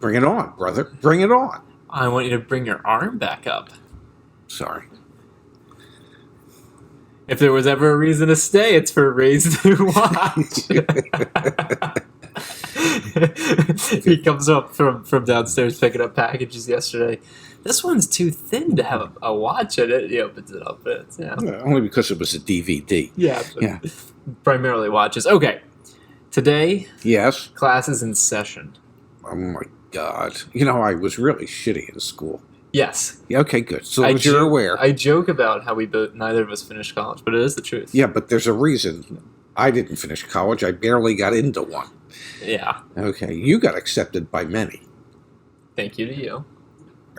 Bring it on, brother. Bring it on. I want you to bring your arm back up. Sorry. If there was ever a reason to stay, it's for Ray's to watch. He comes up from downstairs picking up packages yesterday. This one's too thin to have a watch in it. He opens it up. It's, Only because it was a DVD. Yeah. Primarily watches. Okay. Today, Yes. class is in session. Oh my God. I was really shitty in school. Yes. Yeah, okay, good. So as you're aware. I joke about how neither of us finished college, but it is the truth. Yeah, but there's a reason. I didn't finish college. I barely got into one. Yeah. Okay, you got accepted by many. Thank you to you.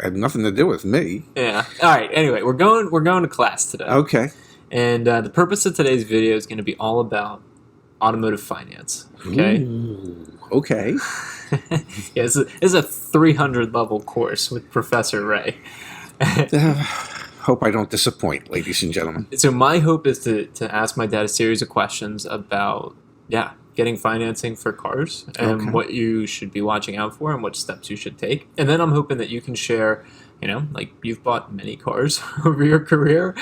Had nothing to do with me. Yeah. All right. Anyway, we're going to class today. Okay. And the purpose of today's video is going to be all about automotive finance. Okay. Ooh, okay. Yeah, this is a 300 level course with Professor Ray. Hope I don't disappoint, ladies and gentlemen. So my hope is to ask my dad a series of questions about getting financing for cars and what you should be watching out for and what steps you should take. And then I'm hoping that you can share, like you've bought many cars over your career.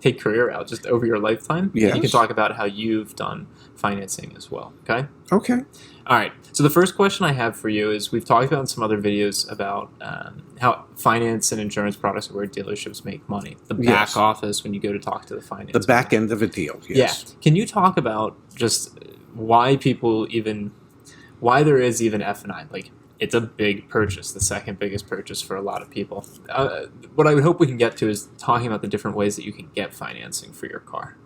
Take career out, just over your lifetime. Yes. You can talk about how you've done financing as well. Okay? Okay. All right. So the first question I have for you is we've talked about in some other videos about how finance and insurance products are where dealerships make money. The back office when you go to talk to the finance. The back end of a deal, yes. Yeah. Can you talk about just why there is even F&I? Like, it's a big purchase, the second biggest purchase for a lot of people. What I would hope we can get to is talking about the different ways that you can get financing for your car.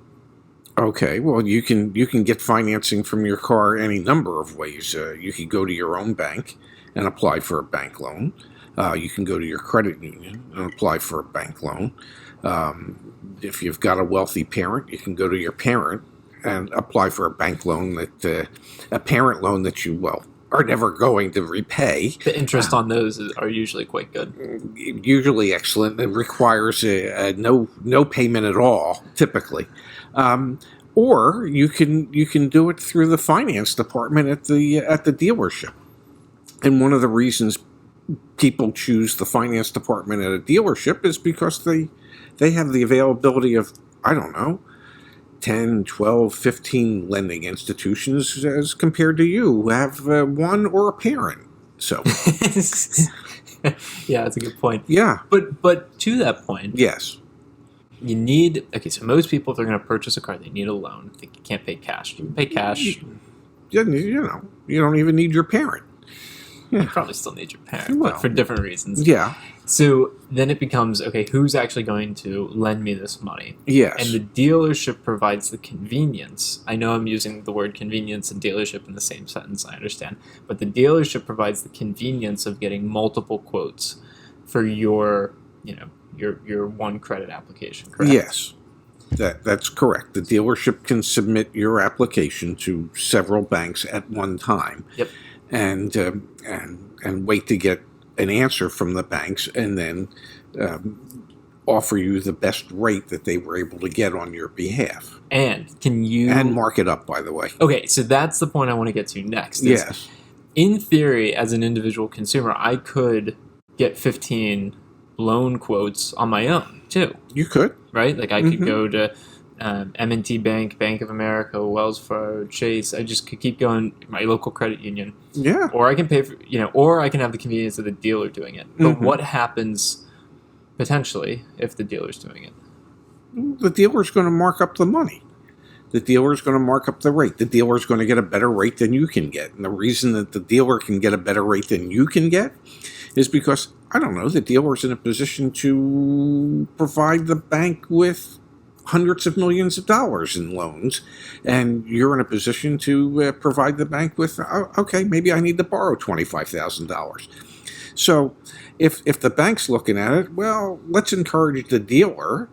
Okay, well, you can get financing from your car any number of ways. You can go to your own bank and apply for a bank loan. You can go to your credit union and apply for a bank loan. If you've got a wealthy parent, you can go to your parent and apply for a bank loan a parent loan that you, are never going to repay. The interest on those are usually quite good. Usually excellent. It requires no payment at all, typically. Or you can do it through the finance department at the dealership. And one of the reasons people choose the finance department at a dealership is because they have the availability of, 10, 12, 15 lending institutions as compared to you who have one or a parent. So, yeah, that's a good point. Yeah. But to that point, yes. You need, so most people, if they're going to purchase a car, they need a loan. They can't pay cash. You can pay cash. You don't even need your parent. Yeah. You probably still need your parent, but for different reasons. Yeah. So then it becomes, who's actually going to lend me this money? Yes. And the dealership provides the convenience. I know I'm using the word convenience and dealership in the same sentence, I understand. But the dealership provides the convenience of getting multiple quotes for your one credit application, correct? Yes. That's correct. The dealership can submit your application to several banks at one time. Yep. And wait to get an answer from the banks, and then offer you the best rate that they were able to get on your behalf. And mark it up, by the way. Okay, so that's the point I want to get to next. Yes. In theory, as an individual consumer, I could get 15 loan quotes on my own too. You could, right? Like I could go to M&T Bank, Bank of America, Wells Fargo, Chase. I just could keep going. My local credit union. Yeah. Or I can pay for, or I can have the convenience of the dealer doing it. But what happens potentially if the dealer's doing it? The dealer's going to mark up the money. The dealer's going to mark up the rate. The dealer's going to get a better rate than you can get. And the reason that the dealer can get a better rate than you can get is because, the dealer's in a position to provide the bank with hundreds of millions of dollars in loans, and you're in a position to provide the bank with, maybe I need to borrow $25,000. So if the bank's looking at it, let's encourage the dealer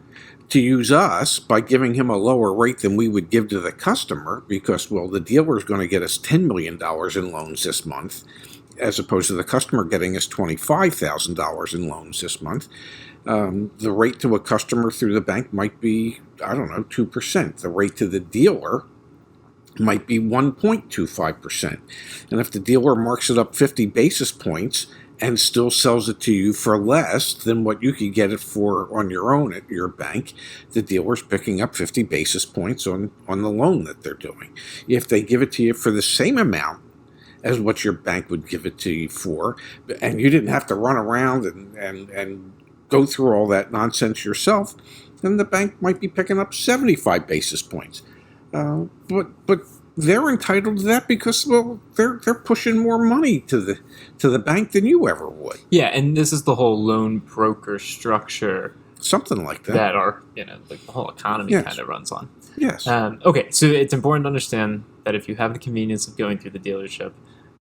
to use us by giving him a lower rate than we would give to the customer because, the dealer's going to get us $10 million in loans this month, as opposed to the customer getting us $25,000 in loans this month. The rate to a customer through the bank might be, 2%. The rate to the dealer might be 1.25%. And if the dealer marks it up 50 basis points and still sells it to you for less than what you could get it for on your own at your bank, the dealer's picking up 50 basis points on the loan that they're doing. If they give it to you for the same amount as what your bank would give it to you for, and you didn't have to run around and go through all that nonsense yourself, then the bank might be picking up 75 basis points. But they're entitled to that because, well, they're pushing more money to the bank than you ever would. Yeah, and this is the whole loan broker structure, something like that. That are like the whole economy kind of runs on. Yes. Okay, so it's important to understand that if you have the convenience of going through the dealership,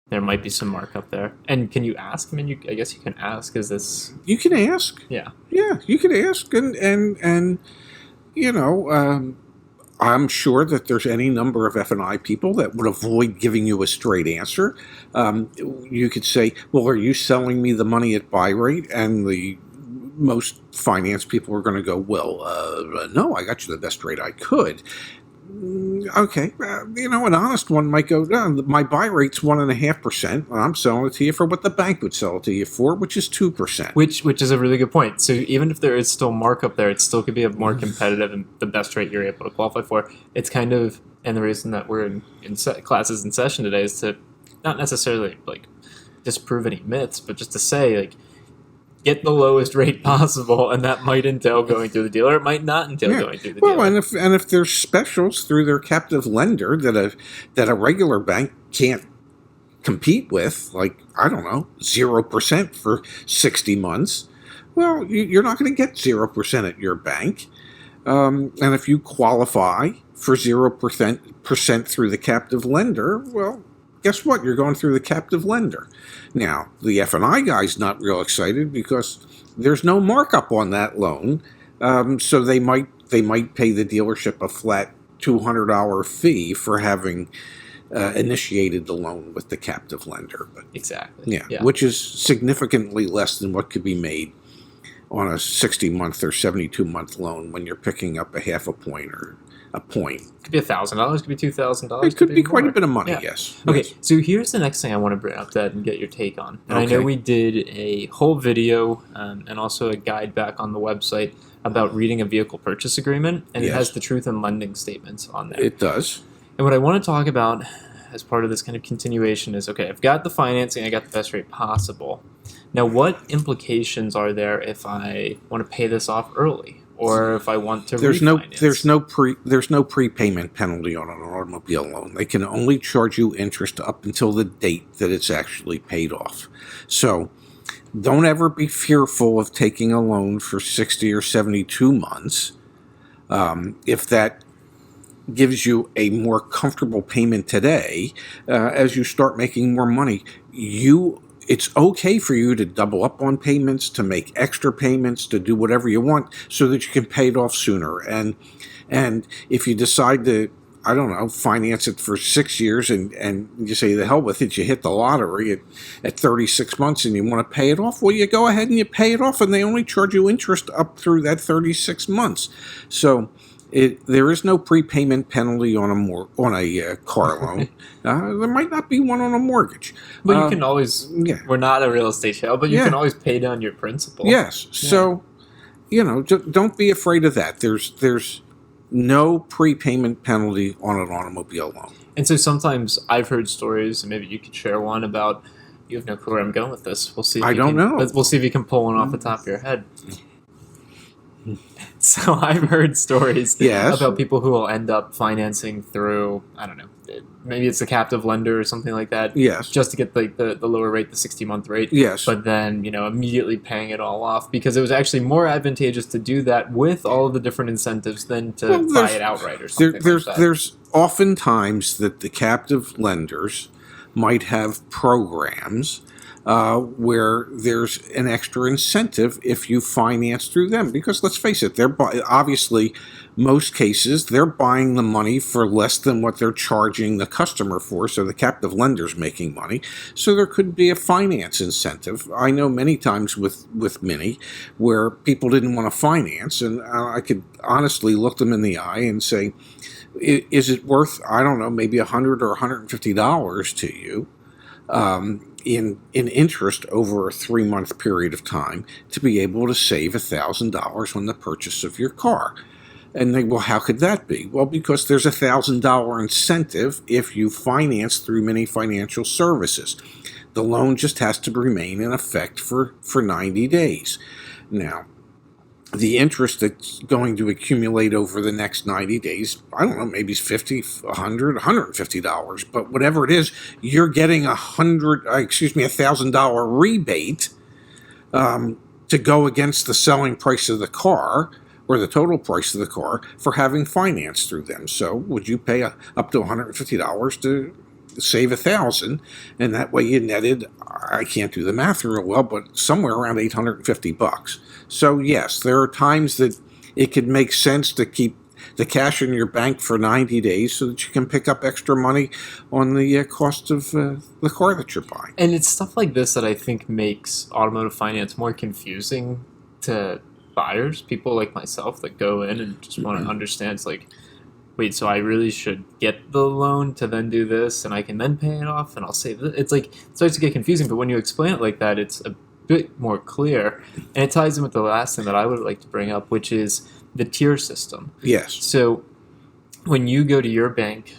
there might be some markup there. And can you ask? I mean, I guess you can ask. Is this? You can ask. Yeah. Yeah, you can ask, and I'm sure that there's any number of F&I people that would avoid giving you a straight answer. You could say, well, are you selling me the money at buy rate? And the most finance people are going to go, well, no, I got you the best rate I could. Okay, an honest one might go, my buy rate's 1.5%, and I'm selling it to you for what the bank would sell it to you for, which is 2%. Which is a really good point. So even if there is still markup there, it still could be a more competitive and the best rate you're able to qualify for. It's kind of, and the reason that we're in classes in session today is to not necessarily like disprove any myths, but just to say like, get the lowest rate possible, and that might entail going through the dealer. It might not entail going through the dealer. Well, and if there's specials through their captive lender that a regular bank can't compete with, like, I don't know, 0% for 60 months, well, you're not going to get 0% at your bank. And if you qualify for 0% through the captive lender, well, guess what? You're going through the captive lender. Now, the F&I guy's not real excited because there's no markup on that loan, so they might pay the dealership a flat $200 fee for having initiated the loan with the captive lender. But exactly. Yeah, which is significantly less than what could be made on a 60-month or 72-month loan when you're picking up a half a point or a point. It could be $1,000, could be $2,000. It could be quite a bit of money, yes. Okay, yes. So here's the next thing I want to bring up that and get your take on. And okay. I know we did a whole video and also a guide back on the website about reading a vehicle purchase agreement, and it has the truth in lending statements on there. It does. And what I want to talk about as part of this kind of continuation is, okay, I've got the financing, I got the best rate possible. Now, what implications are there if I want to pay this off early? Or if I want to refinance. There's no prepayment penalty on an automobile loan. They can only charge you interest up until the date that it's actually paid off. So don't ever be fearful of taking a loan for 60 or 72 months. If that gives you a more comfortable payment today, as you start making more money, it's okay for you to double up on payments, to make extra payments, to do whatever you want so that you can pay it off sooner. And if you decide to, I don't know, finance it for 6 years and you say, the hell with it, you hit the lottery at 36 months and you want to pay it off, well, you go ahead and you pay it off, and they only charge you interest up through that 36 months. So there is no prepayment penalty on a car loan. There might not be one on a mortgage. But you can always, we're not a real estate show, but you can always pay down your principal. Yes. Yeah. So, don't be afraid of that. There's no prepayment penalty on an automobile loan. And so sometimes I've heard stories, and maybe you could share one about, you have no clue where I'm going with this. We'll see. I don't know. We'll see if you can pull one off the top of your head. So I've heard stories about people who will end up financing through, I don't know, maybe it's a captive lender or something like that. Yes. Just to get the lower rate, the 60-month rate. Yes. But then, immediately paying it all off because it was actually more advantageous to do that with all of the different incentives than to buy it outright or something like that. There's oftentimes that the captive lenders might have programs where there's an extra incentive if you finance through them. Because let's face it, obviously, most cases, they're buying the money for less than what they're charging the customer for, so the captive lender's making money. So there could be a finance incentive. I know many times with Mini where people didn't want to finance, and I could honestly look them in the eye and say, Is it worth, I don't know, maybe $100 or $150 to you in interest over a 3-month period of time to be able to save $1,000 on the purchase of your car? And they, well, how could that be? Well, because there's a $1,000 incentive if you finance through many financial services. The loan just has to remain in effect for 90 days. Now, the interest that's going to accumulate over the next 90 days, I don't know, maybe it's $50, $100, $150. But whatever it is, you're getting $1,000 rebate to go against the selling price of the car or the total price of the car for having finance through them. So would you pay up to $150 to save $1,000, and that way you netted, I can't do the math real well, but somewhere around $850. So yes, there are times that it could make sense to keep the cash in your bank for 90 days so that you can pick up extra money on the cost of the car that you're buying. And it's stuff like this that I think makes automotive finance more confusing to buyers, people like myself that go in and just want to understand. It's like, wait, so I really should get the loan to then do this, and I can then pay it off, and I'll save this. It's like, it starts to get confusing, but when you explain it like that, it's a bit more clear. And it ties in with the last thing that I would like to bring up, which is the tier system. Yes. So when you go to your bank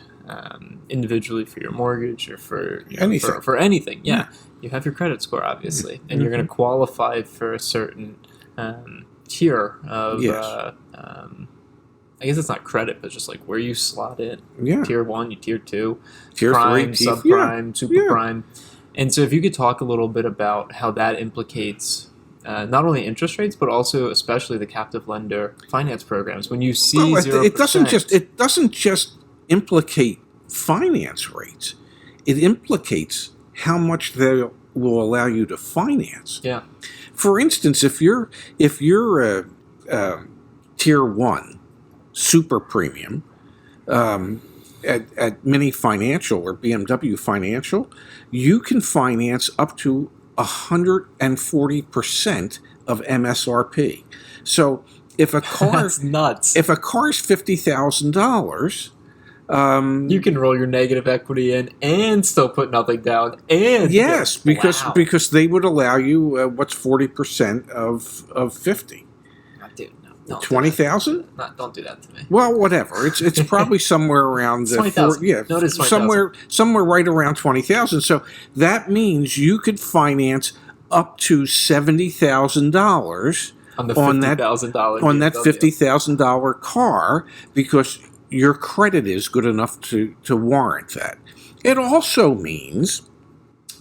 individually for your mortgage or for anything, for anything, you have your credit score, obviously, and you're going to qualify for a certain tier of I guess it's not credit, but just like where you slot in. Yeah. Tier 1, tier 2, tier prime, 3, subprime, super prime. And so if you could talk a little bit about how that implicates not only interest rates, but also especially the captive lender finance programs. When you see 0%. It doesn't just implicate finance rates. It implicates how much they will allow you to finance. Yeah. For instance, if you're tier 1 super premium at Mini Financial or BMW Financial, you can finance up to 140% of MSRP. So if a car That's nuts. If a car is $50,000, you can roll your negative equity in and still put nothing down. And because they would allow you what's 40% of 50. Dude, no. 20,000? Don't do that to me. Well, whatever. It's probably somewhere around 20,000. No, it is 20,000. somewhere right around 20,000. So that means you could finance up to $70,000 on the $50,000 on that $50,000 car because your credit is good enough to warrant that. It also means,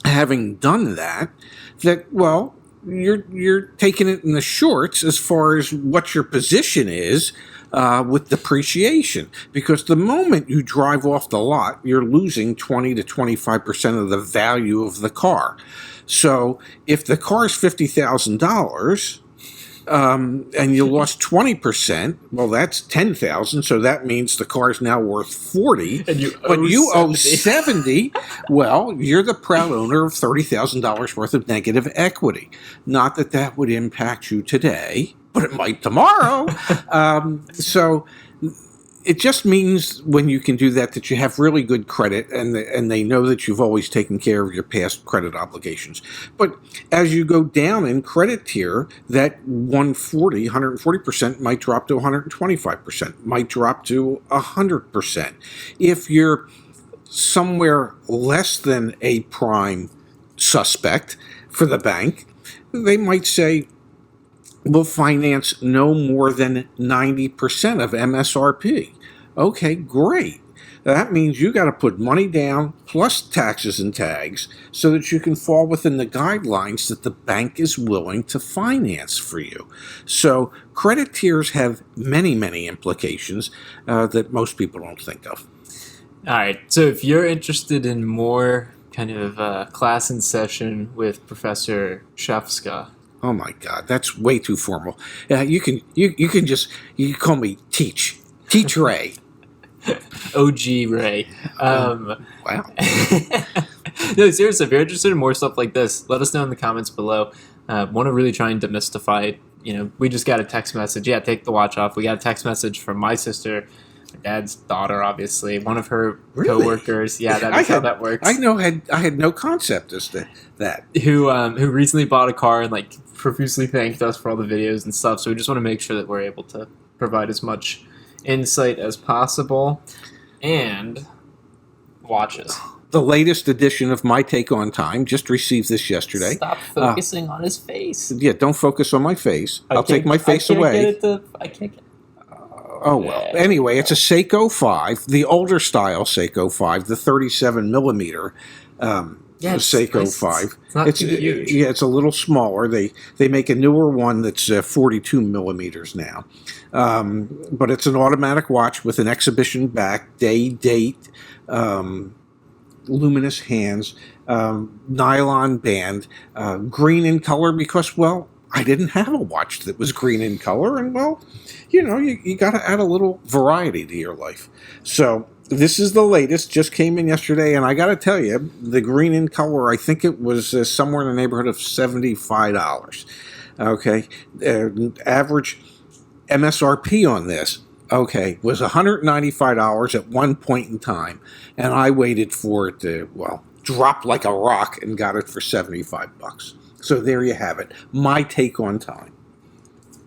having done that well, you're taking it in the shorts as far as what your position is with depreciation, because the moment you drive off the lot, you're losing 20 to 25% of the value of the car. So if the car is $50,000 and you lost 20%, well, that's $10,000. So that means the car is now worth 40, and you owe 70. Well, you're the proud owner of $30,000 worth of negative equity. Not that that would impact you today, but it might tomorrow. So it just means when you can do that you have really good credit, and they know that you've always taken care of your past credit obligations. But as you go down in credit tier, that 140% might drop to 125%, might drop to 100%. If you're somewhere less than a prime suspect for the bank, they might say, will finance no more than 90% of MSRP. Okay, great. That means you got to put money down plus taxes and tags so that you can fall within the guidelines that the bank is willing to finance for you. So credit tiers have many, many implications that most people don't think of. All right. So if you're interested in more kind of class in session with Professor Shefska, oh my God, that's way too formal. You can call me Teach Ray. OG Ray. Wow. No, seriously, if you're interested in more stuff like this, let us know in the comments below. Want to really try and demystify it. We just got a text message. Yeah, take the watch off. We got a text message from my sister dad's daughter, obviously, one of her Really? coworkers. Yeah, that's how that works. I had no concept as to that. Who recently bought a car and like profusely thanked us for all the videos and stuff. So we just want to make sure that we're able to provide as much insight as possible. And watches. The latest edition of My Take on Time just received this yesterday. Stop focusing on his face. Yeah, don't focus on my face. I'll take my face away. I can't get Oh, well. Anyway, it's a Seiko 5, the older style Seiko 5, the 37 millimeter Seiko 5. It's not too huge. Yeah, it's a little smaller. They make a newer one that's 42 millimeters now. But it's an automatic watch with an exhibition back, day, date, luminous hands, nylon band, green in color because, well, I didn't have a watch that was green in color, and, well, you got to add a little variety to your life. So this is the latest, just came in yesterday, and I got to tell you, the green in color, I think it was somewhere in the neighborhood of $75. Okay, average MSRP on this, okay, was $195 at one point in time, and I waited for it to, well, drop like a rock and got it for $75. So there you have it. My take on time.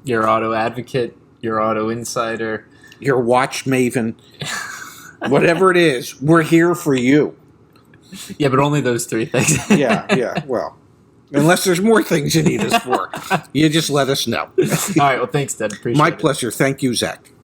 Your auto advocate, your auto insider, your watch maven, whatever it is, we're here for you. Yeah, but only those three things. Yeah. Well, unless there's more things you need us for, you just let us know. All right. Well, thanks, Ted. Appreciate it. My pleasure. Thank you, Zach.